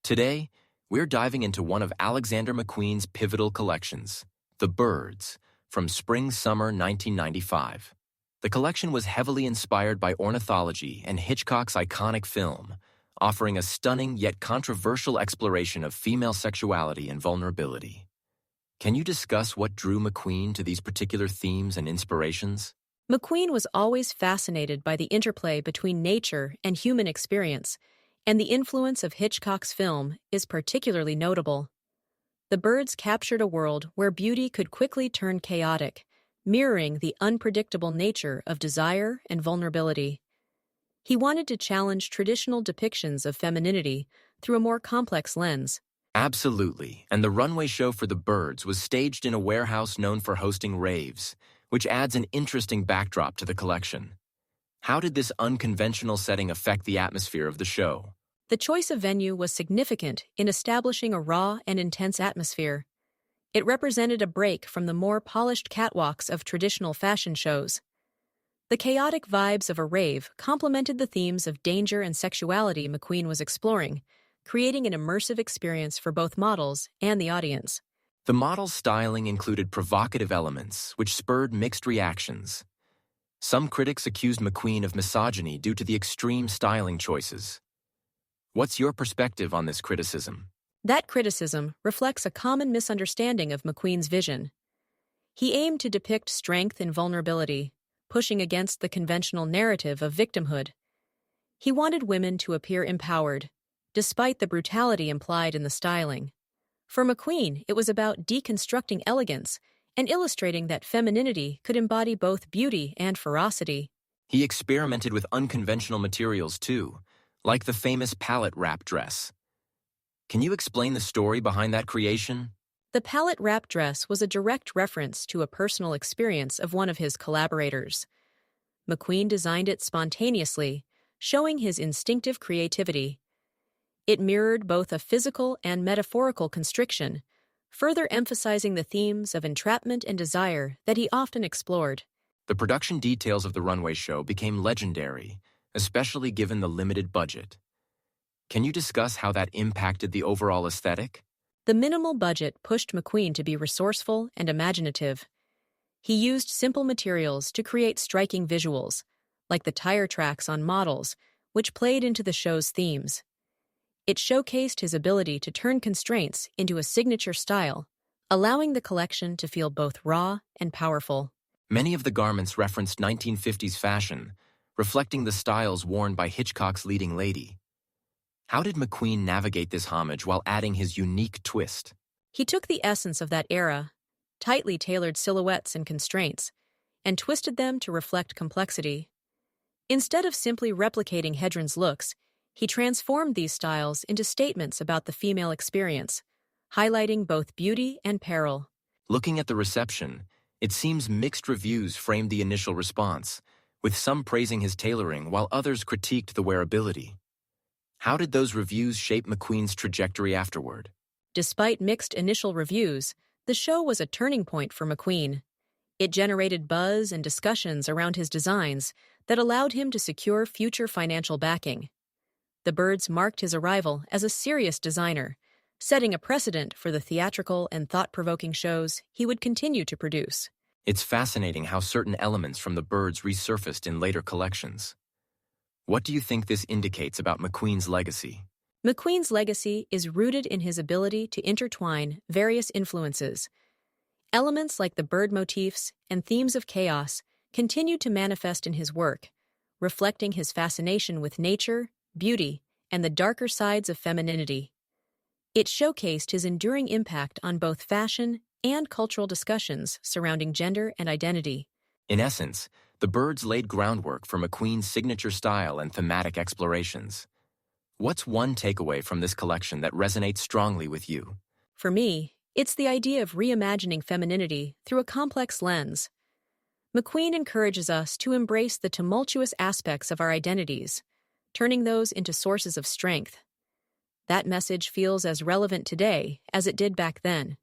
Today, we're diving into one of Alexander McQueen's pivotal collections, The Birds, from Spring-Summer 1995. The collection was heavily inspired by ornithology and Hitchcock's iconic film, offering a stunning yet controversial exploration of female sexuality and vulnerability. Can you discuss what drew McQueen to these particular themes and inspirations? McQueen was always fascinated by the interplay between nature and human experience, and the influence of Hitchcock's film is particularly notable. The Birds captured a world where beauty could quickly turn chaotic, mirroring the unpredictable nature of desire and vulnerability. He wanted to challenge traditional depictions of femininity through a more complex lens. Absolutely, and the runway show for The Birds was staged in a warehouse known for hosting raves, which adds an interesting backdrop to the collection. How did this unconventional setting affect the atmosphere of the show? The choice of venue was significant in establishing a raw and intense atmosphere. It represented a break from the more polished catwalks of traditional fashion shows. The chaotic vibes of a rave complemented the themes of danger and sexuality McQueen was exploring, creating an immersive experience for both models and the audience. The model's styling included provocative elements, which spurred mixed reactions. Some critics accused McQueen of misogyny due to the extreme styling choices. What's your perspective on this criticism? That criticism reflects a common misunderstanding of McQueen's vision. He aimed to depict strength and vulnerability, pushing against the conventional narrative of victimhood. He wanted women to appear empowered, despite the brutality implied in the styling. For McQueen, it was about deconstructing elegance and illustrating that femininity could embody both beauty and ferocity. He experimented with unconventional materials too, like the famous palette wrap dress. Can you explain the story behind that creation? The palette wrap dress was a direct reference to a personal experience of one of his collaborators. McQueen designed it spontaneously, showing his instinctive creativity. It mirrored both a physical and metaphorical constriction, further emphasizing the themes of entrapment and desire that he often explored. The production details of the runway show became legendary, especially given the limited budget. Can you discuss how that impacted the overall aesthetic? The minimal budget pushed McQueen to be resourceful and imaginative. He used simple materials to create striking visuals, like the tire tracks on models, which played into the show's themes. It showcased his ability to turn constraints into a signature style, allowing the collection to feel both raw and powerful. Many of the garments referenced 1950s fashion, reflecting the styles worn by Hitchcock's leading lady. How did McQueen navigate this homage while adding his unique twist? He took the essence of that era, tightly tailored silhouettes and constraints, and twisted them to reflect complexity. Instead of simply replicating Hedren's looks, he transformed these styles into statements about the female experience, highlighting both beauty and peril. Looking at the reception, it seems mixed reviews framed the initial response, with some praising his tailoring while others critiqued the wearability. How did those reviews shape McQueen's trajectory afterward? Despite mixed initial reviews, the show was a turning point for McQueen. It generated buzz and discussions around his designs that allowed him to secure future financial backing. The Birds marked his arrival as a serious designer, setting a precedent for the theatrical and thought-provoking shows he would continue to produce. It's fascinating how certain elements from The Birds resurfaced in later collections. What do you think this indicates about McQueen's legacy? McQueen's legacy is rooted in his ability to intertwine various influences. Elements like the bird motifs and themes of chaos continue to manifest in his work, reflecting his fascination with nature, beauty, and the darker sides of femininity. It showcased his enduring impact on both fashion and cultural discussions surrounding gender and identity. In essence, The Birds laid groundwork for McQueen's signature style and thematic explorations. What's one takeaway from this collection that resonates strongly with you? For me, it's the idea of reimagining femininity through a complex lens. McQueen encourages us to embrace the tumultuous aspects of our identities, turning those into sources of strength. That message feels as relevant today as it did back then.